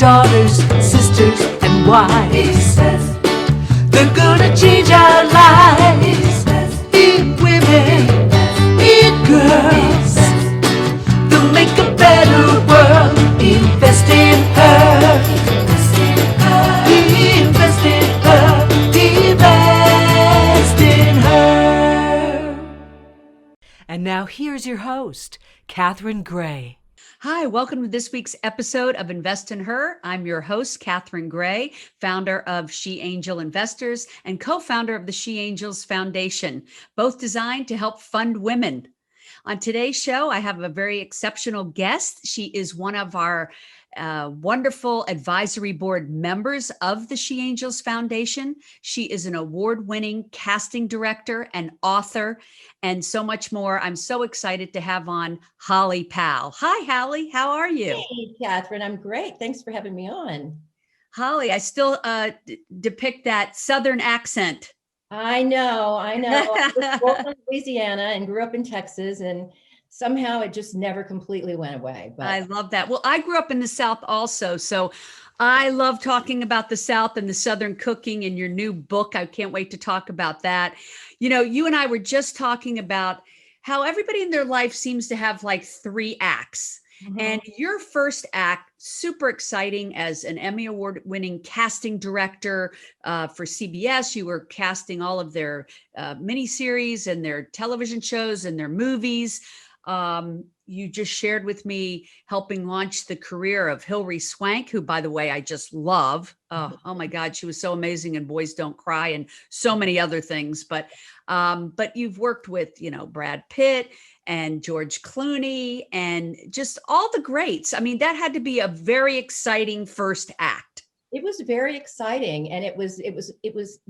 daughters, sisters, and wives. He says they're gonna change our lives. Be women, be girls. They'll make a better world. Invest in her. Invest in her. Invest in her. And now here's your host, Catherine Gray. Hi, welcome to this week's episode of Invest in Her. I'm your host, Catherine Gray, founder of She Angel Investors and co-founder of the She Angels Foundation, both designed to help fund women. On today's show, I have a very exceptional guest. She is one of our wonderful advisory board members of the She Angels Foundation. She is an award-winning casting director and author, and so much more. I'm so excited to have on Holly Powell. Hi, Holly. How are you? Hey, Catherine. I'm great. Thanks for having me on. Holly, I still depict that Southern accent. I know. I was born in Louisiana and grew up in Texas, and somehow it just never completely went away. But I love that. Well, I grew up in the South also, so I love talking about the South and the Southern cooking and your new book. I can't wait to talk about that. You know, you and I were just talking about how everybody in their life seems to have like 3 acts. Mm-hmm. And your first act, super exciting, as an Emmy Award-winning casting director for CBS. You were casting all of their miniseries and their television shows and their movies. You just shared with me helping launch the career of Hilary Swank, who, by the way, I just love. Oh my God, she was so amazing in Boys Don't Cry and so many other things. But you've worked with, Brad Pitt and George Clooney and just all the greats. I mean, that had to be a very exciting first act. it was very exciting, and it was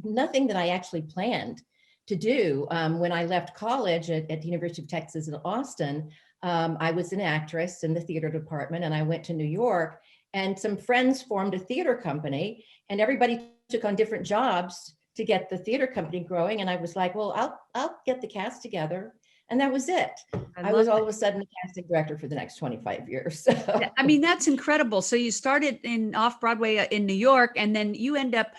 nothing that I actually planned to do. When I left college at the University of Texas in Austin, I was an actress in the theater department, and I went to New York, and some friends formed a theater company, and everybody took on different jobs to get the theater company growing. And I was like, well, I'll get the cast together. And that was it. I was all of a sudden a casting director for the next 25 years. So. I mean, that's incredible. So you started in off-Broadway in New York, and then you end up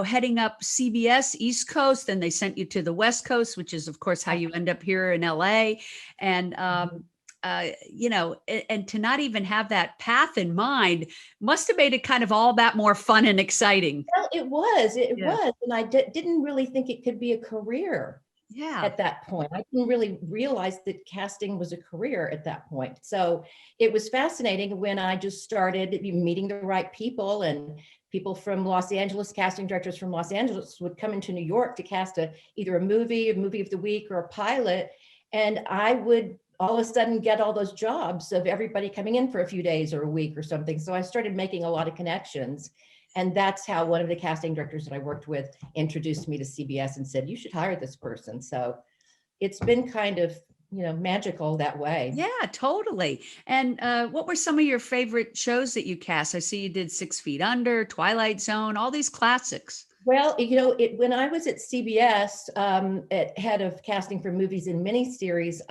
heading up CBS East Coast, and they sent you to the West Coast, which is, of course, how you end up here in LA. And, and to not even have that path in mind must have made it kind of all that more fun and exciting. Well, it was. And I didn't really think it could be a career. Yeah. At that point, I didn't really realize that casting was a career at that point. So it was fascinating when I just started meeting the right people, and people from Los Angeles, casting directors from Los Angeles would come into New York to cast either a movie of the week, or a pilot. And I would all of a sudden get all those jobs of everybody coming in for a few days or a week or something. So I started making a lot of connections. And that's how one of the casting directors that I worked with introduced me to CBS and said, you should hire this person. So it's been kind of, magical that way. Yeah, totally. And what were some of your favorite shows that you cast? I see you did 6 Feet Under, Twilight Zone, all these classics. Well, when I was at CBS, at head of casting for movies and miniseries,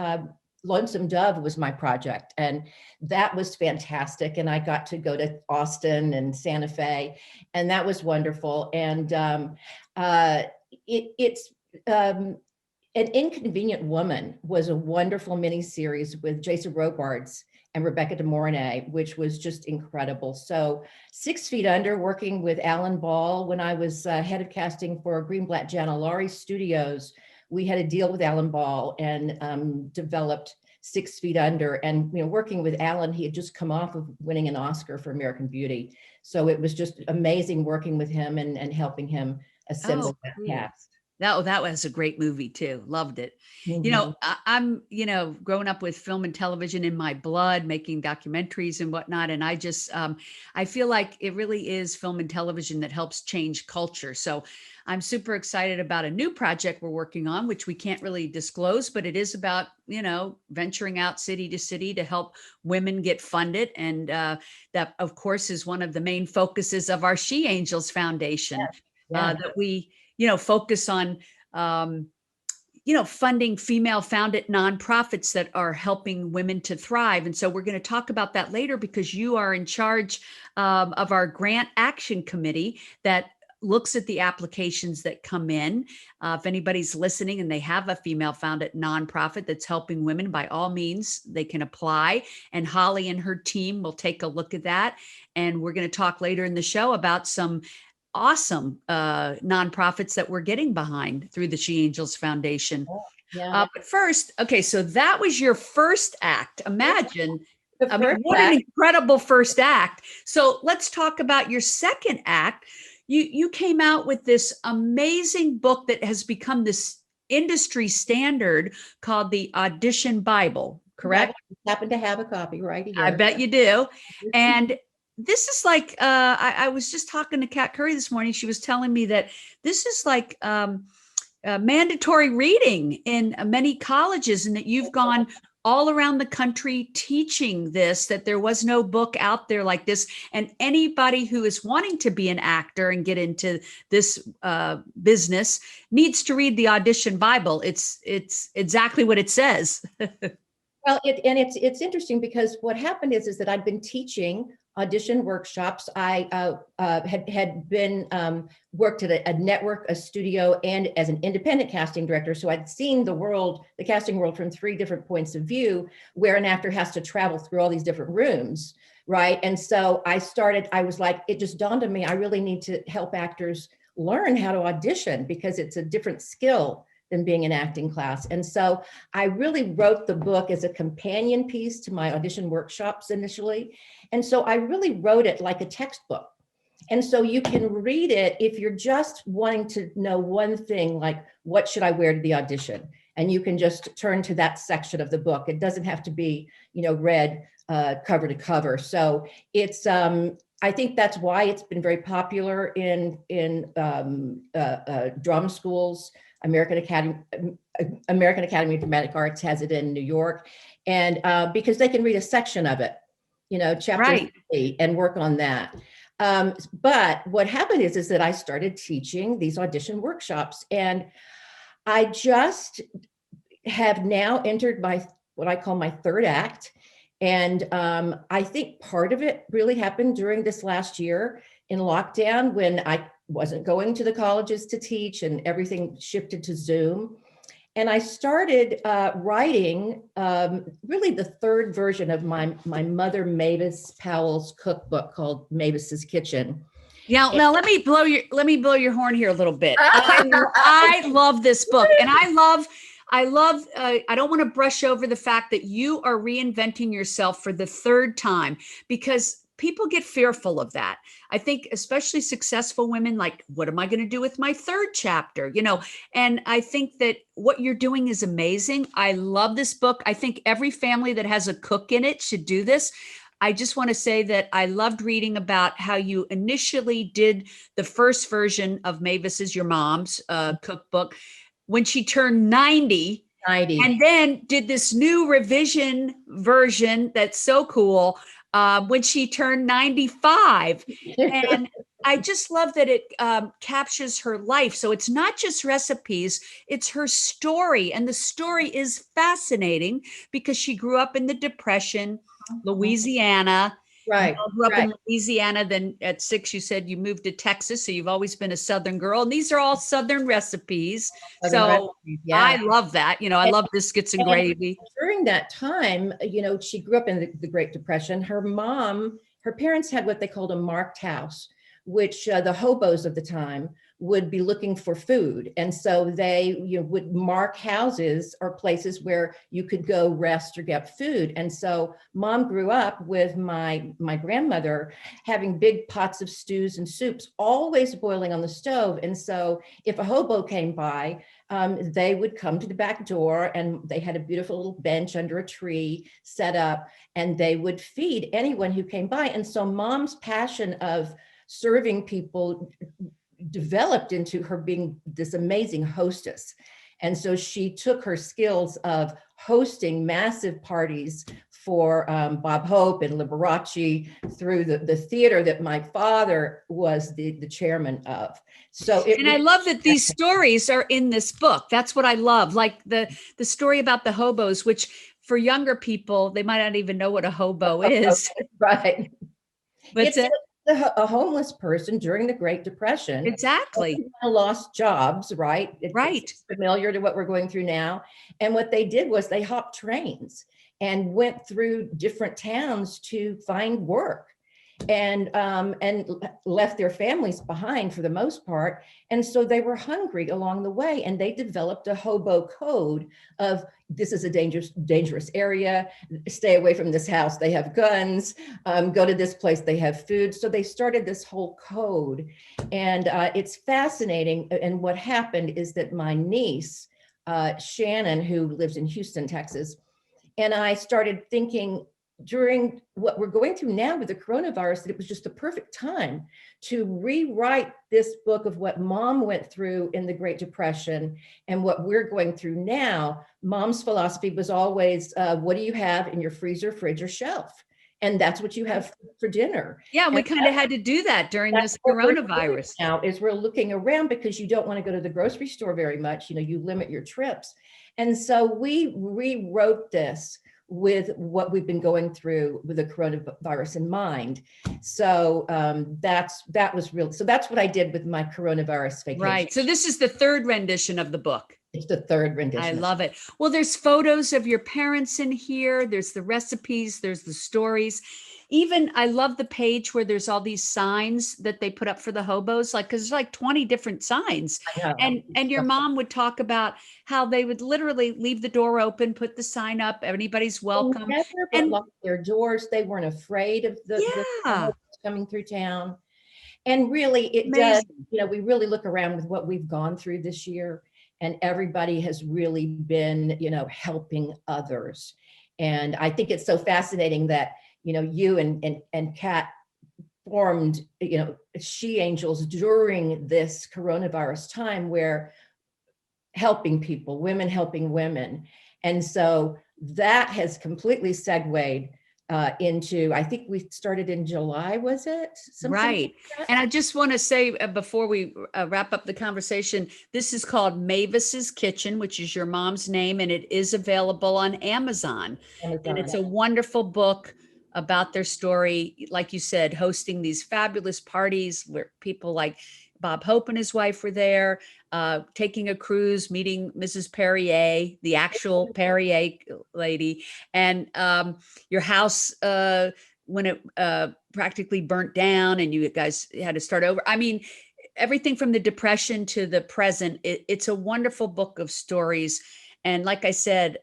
Lonesome Dove was my project, and that was fantastic. And I got to go to Austin and Santa Fe, and that was wonderful. And it's An Inconvenient Woman was a wonderful miniseries with Jason Robards and Rebecca De Mornay, which was just incredible. So 6 Feet Under, working with Alan Ball when I was head of casting for Greenblatt Janellari Studios. We had a deal with Alan Ball and developed 6 Feet Under. And working with Alan, he had just come off of winning an Oscar for American Beauty. So it was just amazing working with him and helping him assemble that cast. That was a great movie too. Loved it. Mm-hmm. I'm, growing up with film and television in my blood, making documentaries and whatnot. And I just, I feel like it really is film and television that helps change culture. So I'm super excited about a new project we're working on, which we can't really disclose, but it is about, venturing out city to city to help women get funded. And that, of course, is one of the main focuses of our She Angels Foundation, that we, focus on, funding female founded nonprofits that are helping women to thrive. And so we're going to talk about that later, because you are in charge of our grant action committee that looks at the applications that come in. If anybody's listening and they have a female founded nonprofit that's helping women, by all means, they can apply. And Holly and her team will take a look at that. And we're going to talk later in the show about some awesome nonprofits that we're getting behind through the She Angels Foundation. Yeah. But first, okay, so that was your first act. Imagine, The first what an act. incredible first act. So let's talk about your second act. You came out with this amazing book that has become this industry standard called the Audition Bible, correct? I happen to have a copy right here. I bet you do. And this is like, I was just talking to Kat Curry this morning. She was telling me that this is like mandatory reading in many colleges, and that you've gone all around the country teaching this, that there was no book out there like this. And anybody who is wanting to be an actor and get into this business needs to read the Audition Bible. It's exactly what it says. Well, it's interesting, because what happened is that I'd been teaching audition workshops. I had been worked at a network, a studio, and as an independent casting director. So I'd seen the casting world from 3 different points of view, where an actor has to travel through all these different rooms, right? And so I was like, it just dawned on me, I really need to help actors learn how to audition, because it's a different skill than being in acting class. And so I really wrote the book as a companion piece to my audition workshops initially. And so I really wrote it like a textbook. And so you can read it if you're just wanting to know one thing, like, what should I wear to the audition? And you can just turn to that section of the book. It doesn't have to be, read cover to cover. So it's, I think that's why it's been very popular in drama schools. American Academy of Dramatic Arts has it in New York, and because they can read a section of it, chapter Right. 3, and work on that. But what happened is that I started teaching these audition workshops, and I just have now entered what I call my third act. And I think part of it really happened during this last year in lockdown, when I wasn't going to the colleges to teach and everything shifted to Zoom. And I started writing really the third version of my mother, Mavis Powell's cookbook, called Mavis's Kitchen. Yeah, now let me blow your horn here a little bit. I love this book, and I love, I don't want to brush over the fact that you are reinventing yourself for the third time, because people get fearful of that. I think especially successful women, like, what am I going to do with my third chapter? And I think that what you're doing is amazing. I love this book. I think every family that has a cook in it should do this. I just want to say that I loved reading about how you initially did the first version of Mavis's, your mom's cookbook, when she turned 90. And then did this new revision version that's so cool when she turned 95. And I just love that it captures her life. So it's not just recipes, it's her story. And the story is fascinating, because she grew up in the Depression, Louisiana. Right. You grew up in Louisiana. Then at 6, you said you moved to Texas. So you've always been a Southern girl. And these are all Southern recipes. Yeah. I love that. I love biscuits and gravy. During that time, she grew up in the Great Depression. Her parents had what they called a marked house, which the hobos of the time would be looking for food. And so they would mark houses or places where you could go rest or get food. And so Mom grew up with my grandmother having big pots of stews and soups, always boiling on the stove. And so if a hobo came by, they would come to the back door, and they had a beautiful little bench under a tree set up, and they would feed anyone who came by. And so Mom's passion of serving people developed into her being this amazing hostess. And so she took her skills of hosting massive parties for Bob Hope and Liberace through the theater that my father was the chairman of. So and I love that these stories are in this book. That's what I love. Like the story about the hobos, which for younger people, they might not even know what a hobo is. Right. But It's a homeless person during the Great Depression. exactly. Lost jobs, right? Right. It's familiar to what we're going through now. And what they did was they hopped trains and went through different towns to find work, and left their families behind for the most part. And so they were hungry along the way, and they developed a hobo code of, this is a dangerous area, stay away from this house, they have guns, go to this place, they have food. So they started this whole code, and it's fascinating. And what happened is that my niece, Shannon, who lives in Houston, Texas, and I started thinking during what we're going through now with the coronavirus, that it was just the perfect time to rewrite this book of what Mom went through in the Great Depression and what we're going through now. Mom's philosophy was always, what do you have in your freezer, fridge, or shelf? And that's what you have for dinner. Yeah, and we kind of had to do that during this coronavirus. Now is we're looking around because you don't want to go to the grocery store very much. You limit your trips. And so we rewrote this with what we've been going through with the coronavirus in mind. So that was real. So that's what I did with my coronavirus vacation. Right. So this is the third rendition of the book. It's the third rendition. I love it. Well, there's photos of your parents in here. There's the recipes. There's the stories. Even I love the page where there's all these signs that they put up for the hobos, like, because there's like 20 different signs. And your mom would talk about how they would literally leave the door open, put the sign up, anybody's welcome. And lock their doors. They weren't afraid of the hobos coming through town. And really, it does, we really look around with what we've gone through this year, and everybody has really been, helping others. And I think it's so fascinating that you and Kat formed, She Angels during this coronavirus time, where helping people, women helping women. And so that has completely segued into, I think we started in July, was it? Right. Like, and I just want to say before we wrap up the conversation, this is called Mavis's Kitchen, which is your mom's name, and it is available on Amazon. And it's a wonderful book about their story. Like you said, hosting these fabulous parties where people like Bob Hope and his wife were there, taking a cruise, meeting Mrs. Perrier, the actual Perrier lady, and your house when it practically burnt down and you guys had to start over. I mean, everything from the Depression to the present. It's a wonderful book of stories. And like I said,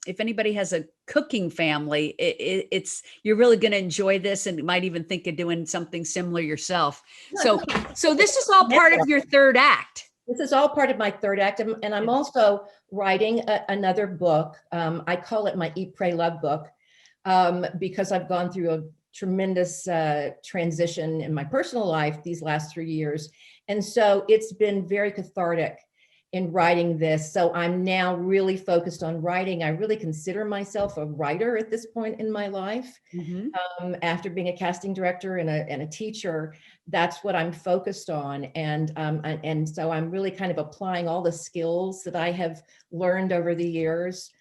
if anybody has a cooking family, it's you're really going to enjoy this, and might even think of doing something similar yourself. So this is all part of your third act. This is all part of my third act, and I'm also writing another book. I call it my Eat, Pray, Love book, because I've gone through a tremendous transition in my personal life these last 3 years, and so it's been very cathartic in writing this. So I'm now really focused on writing. I really consider myself a writer at this point in my life. Mm-hmm. After being a casting director and a teacher, that's what I'm focused on. And so I'm really kind of applying all the skills that I have learned over the years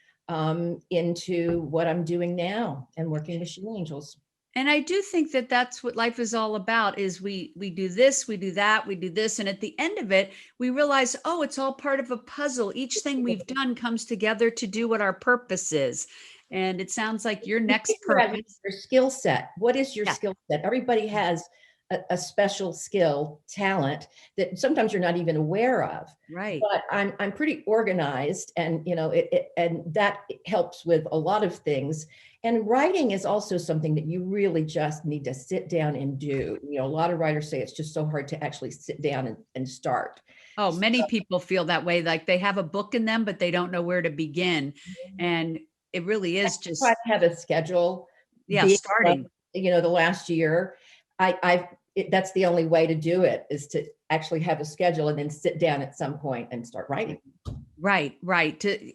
into what I'm doing now and working with She Angels. And I do think that that's what life is all about, is we do this, we do that, we do this. And at the end of it, we realize, oh, it's all part of a puzzle. Each thing we've done comes together to do what our purpose is. And it sounds like your next purpose. Your skill set. What is your skill set? Everybody has a special skill, talent that sometimes you're not even aware of. Right. But I'm pretty organized, and and that helps with a lot of things. And writing is also something that you really just need to sit down and do. A lot of writers say it's just so hard to actually sit down and start. Oh, many people feel that way. Like they have a book in them, but they don't know where to begin. And it really is just. I have a schedule. Yeah, starting. The last year, that's the only way to do it, is to actually have a schedule and then sit down at some point and start writing. Right.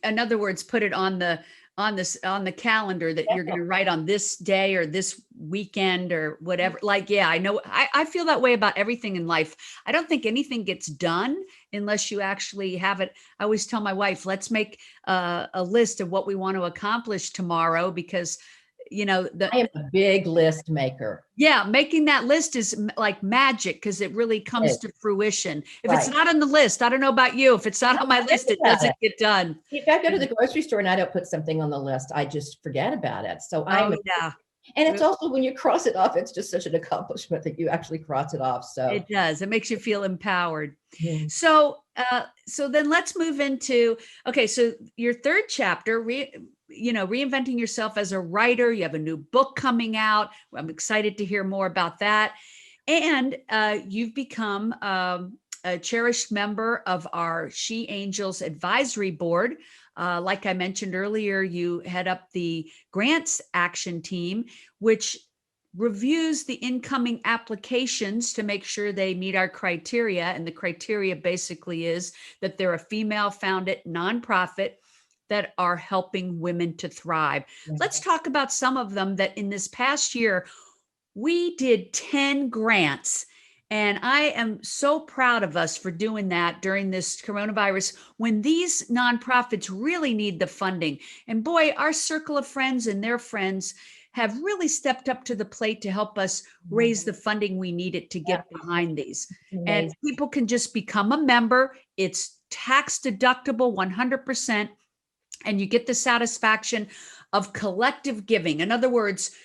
In other words, put it on the on the calendar that you're going to write on this day or this weekend or whatever. Like, yeah, I know. I feel that way about everything in life. I don't think anything gets done unless you actually have it. I always tell my wife, let's make a list of what we want to accomplish tomorrow, because I am a big list maker. yeah, making that list is like magic, because it really comes to fruition. If it's Right. not on the list, I don't know about you, if it's not on my list, it doesn't get done. If I go to the grocery store and I don't put something on the list, I just forget about it. So Yeah, and it's also when you cross it off, it's just such an accomplishment that you actually cross it off. So it does. It makes you feel empowered. Mhm. So then let's move into, okay, so your third chapter, reinventing yourself as a writer. You have a new book coming out. I'm excited to hear more about that. And you've become a cherished member of our She Angels Advisory Board. Like I mentioned earlier, you head up the grants action team, which reviews the incoming applications to make sure they meet our criteria. And the criteria basically is that they're a female-founded nonprofit that are helping women to thrive. Yes. Let's talk about some of them that in this past year, we did 10 grants. And I am so proud of us for doing that during this coronavirus, when these nonprofits really need the funding. And boy, our circle of friends and their friends have really stepped up to the plate to help us raise the funding we needed to get behind these. And people can just become a member. It's tax deductible 100%. And you get the satisfaction of collective giving. In other words,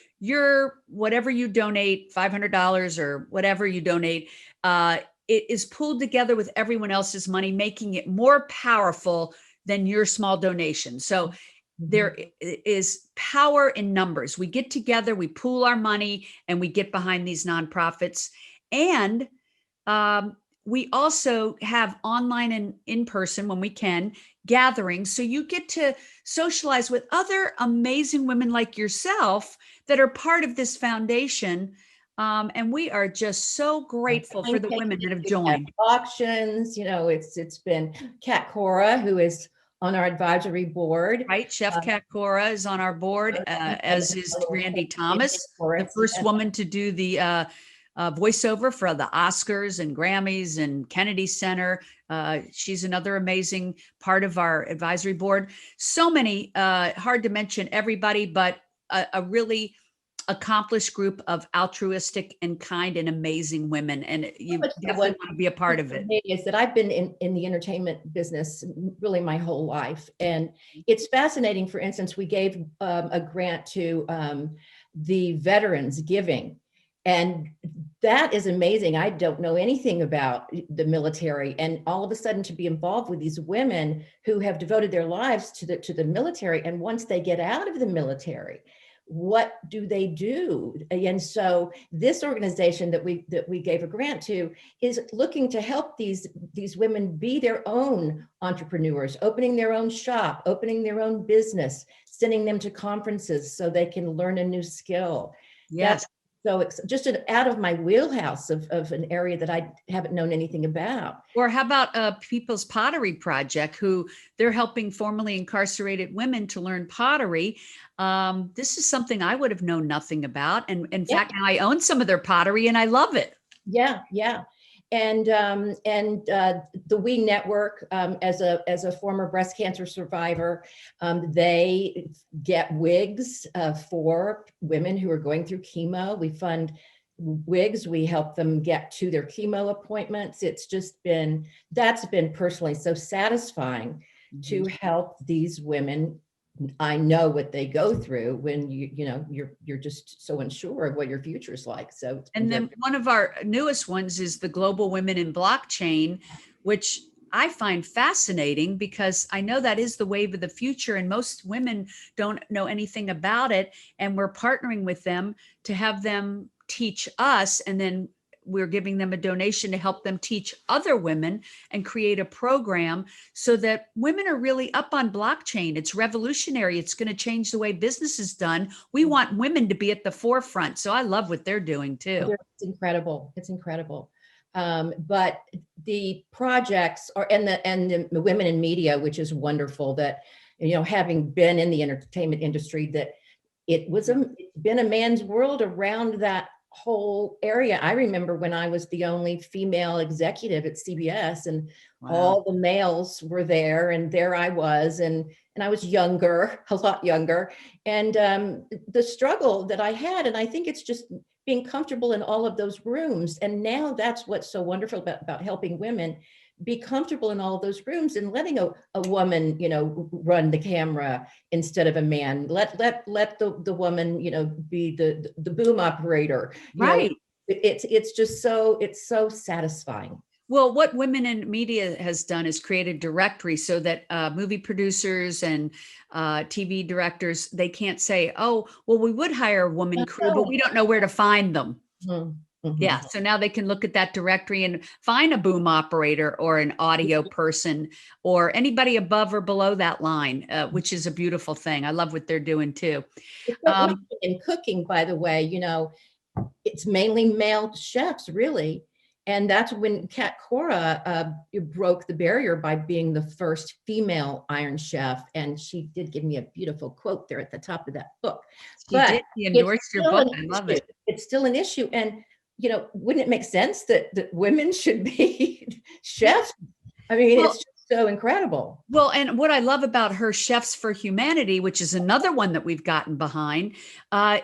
whatever you donate, $500 or whatever you donate, it is pulled together with everyone else's money, making it more powerful than your small donation. So there is power in numbers. We get together, we pool our money, and we get behind these nonprofits. And we also have online and in person, when we can, gatherings. So you get to socialize with other amazing women like yourself that are part of this foundation. And we are just so grateful for the women that have joined. Auctions, it's been Kat Cora, who is on our advisory board. Right. Chef Kat Cora is on our board, as is Randy Thomas, the first woman to do the voiceover for the Oscars and Grammys and Kennedy Center. She's another amazing part of our advisory board. So many, hard to mention everybody, but a really accomplished group of altruistic and kind and amazing women. And you definitely want to be a part of it. Is that I've been in the entertainment business really my whole life. And it's fascinating. For instance, we gave a grant to the Veterans Giving. And that is amazing. I don't know anything about the military, and all of a sudden to be involved with these women who have devoted their lives to the military. And once they get out of the military, what do they do? And so this organization that we gave a grant to is looking to help these women be their own entrepreneurs, opening their own shop, opening their own business, sending them to conferences so they can learn a new skill. Yes. So it's just out of my wheelhouse of an area that I haven't known anything about. Or how about People's Pottery Project, who they're helping formerly incarcerated women to learn pottery. This is something I would have known nothing about. And in fact, now I own some of their pottery and I love it. Yeah. And the We Network, as a former breast cancer survivor, they get wigs for women who are going through chemo. We fund wigs. We help them get to their chemo appointments. That's been personally so satisfying to help these women. I know what they go through when you're just so unsure of what your future is like. So, and then one of our newest ones is the Global Women in Blockchain, which I find fascinating because I know that is the wave of the future and most women don't know anything about it. And we're partnering with them to have them teach us, and then we're giving them a donation to help them teach other women and create a program so that women are really up on blockchain. It's revolutionary. It's going to change the way business is done. We want women to be at the forefront. So I love what they're doing too. It's incredible. It's incredible. But the projects are, and the women in media, which is wonderful, that having been in the entertainment industry, that it's been a man's world around that whole area. I remember when I was the only female executive at CBS, and all the males were there, and there I was, and I was younger, a lot younger, and the struggle that I had, and I think it's just being comfortable in all of those rooms. And now that's what's so wonderful about helping women be comfortable in all of those rooms, and letting a woman, run the camera instead of a man. Let the woman, be the boom operator. Right. It's just it's so satisfying. Well, what Women in Media has done is create a directory so that movie producers and TV directors, they can't say, oh, well, we would hire a woman crew, but we don't know where to find them. Mm-hmm. Yeah. So now they can look at that directory and find a boom operator or an audio person or anybody above or below that line, which is a beautiful thing. I love what they're doing too. In cooking, by the way, it's mainly male chefs, really. And that's when Kat Cora broke the barrier by being the first female Iron Chef. And she did give me a beautiful quote there at the top of that book. She endorsed your book. I love it. It's still an issue. And, wouldn't it make sense that women should be chefs? I mean, it's just so incredible. Well, and what I love about her Chefs for Humanity, which is another one that we've gotten behind,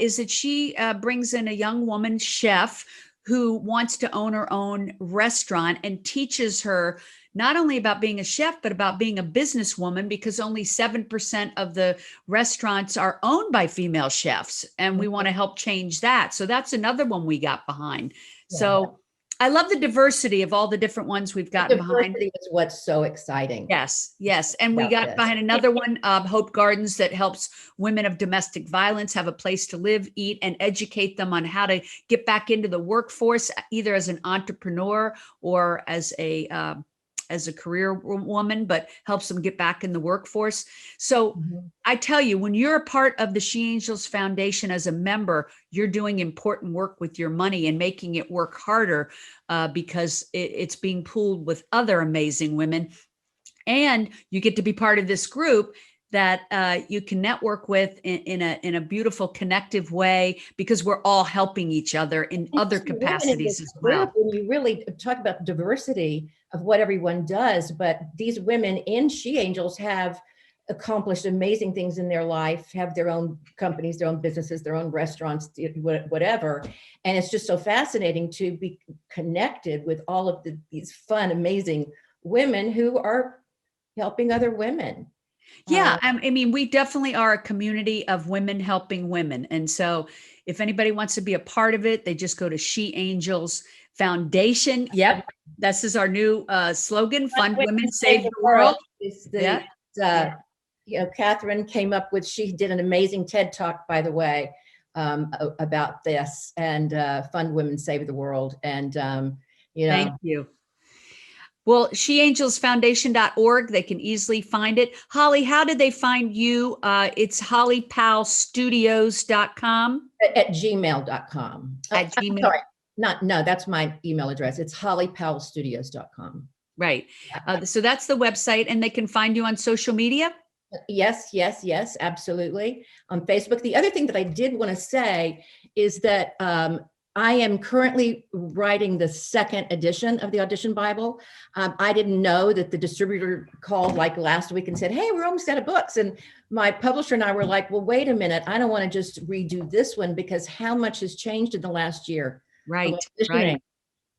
is that she brings in a young woman chef who wants to own her own restaurant and teaches her not only about being a chef, but about being a businesswoman, because only 7% of the restaurants are owned by female chefs. And we want to help change that. So that's another one we got behind. Yeah. So I love the diversity of all the different ones we've gotten behind. Diversity is what's so exciting. Yes, yes. And we got behind another one, Hope Gardens, that helps women of domestic violence have a place to live, eat, and educate them on how to get back into the workforce, either as an entrepreneur or as a career woman, but helps them get back in the workforce. So I tell you, when you're a part of the She Angels Foundation as a member, you're doing important work with your money and making it work harder because it's being pooled with other amazing women. And you get to be part of this group that you can network with in a beautiful, connective way, because we're all helping each other in other capacities as well. When you really talk about diversity of what everyone does, but these women in She Angels have accomplished amazing things in their life, have their own companies, their own businesses, their own restaurants, whatever. And it's just so fascinating to be connected with all of these fun, amazing women who are helping other women. Yeah, I mean, we definitely are a community of women helping women. And so if anybody wants to be a part of it, they just go to She Angels Foundation. Yep. This is our new slogan, Fund Women, Save the World. Catherine came up with, she did an amazing TED Talk, by the way, about this, and Fund Women, Save the World. And, Thank you. Well, sheangelsfoundation.org, they can easily find it. Holly, how did they find you? It's hollypowellstudios.com. At gmail.com. At Gmail. Sorry, no, that's my email address. It's hollypowellstudios.com. Right. So that's the website, and they can find you on social media? Yes, absolutely. On Facebook. The other thing that I did want to say is that I am currently writing the second edition of the Audition Bible. I didn't know that the distributor called like last week and said, hey, we're almost out of books. And my publisher and I were like, well, wait a minute. I don't want to just redo this one, because how much has changed in the last year. Right.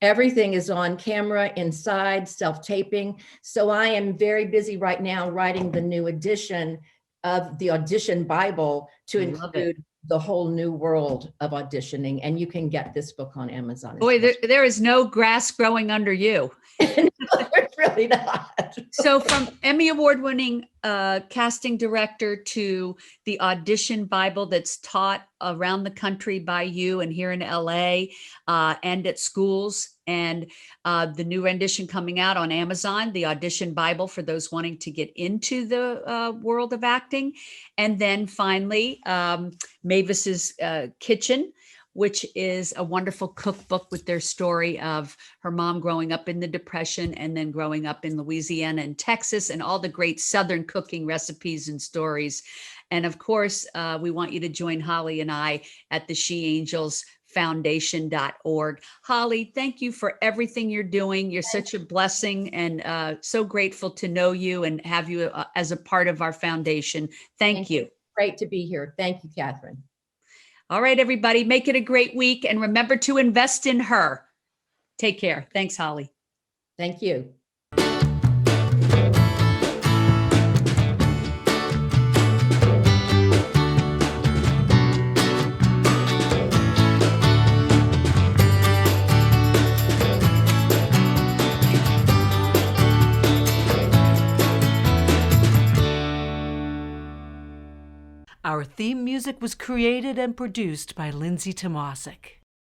Everything is on camera, inside, self-taping. So I am very busy right now writing the new edition of the Audition Bible to include the whole new world of auditioning. And you can get this book on Amazon. Boy, there is no grass growing under you. No, it's really not. So from Emmy award-winning casting director to the Audition Bible that's taught around the country by you and here in LA and at schools, and the new rendition coming out on Amazon, the Audition Bible for those wanting to get into the world of acting. And then finally, Mavis's Kitchen, which is a wonderful cookbook with their story of her mom growing up in the Depression and then growing up in Louisiana and Texas, and all the great Southern cooking recipes and stories. And of course, we want you to join Holly and I at the She Angels Foundation.org. Holly, thank you for everything you're doing. You're such a blessing, and so grateful to know you and have you as a part of our foundation. Thank you. Great to be here. Thank you, Catherine. All right, everybody, make it a great week, and remember to invest in her. Take care. Thanks, Holly. Thank you. Our theme music was created and produced by Lindsay Tomasic.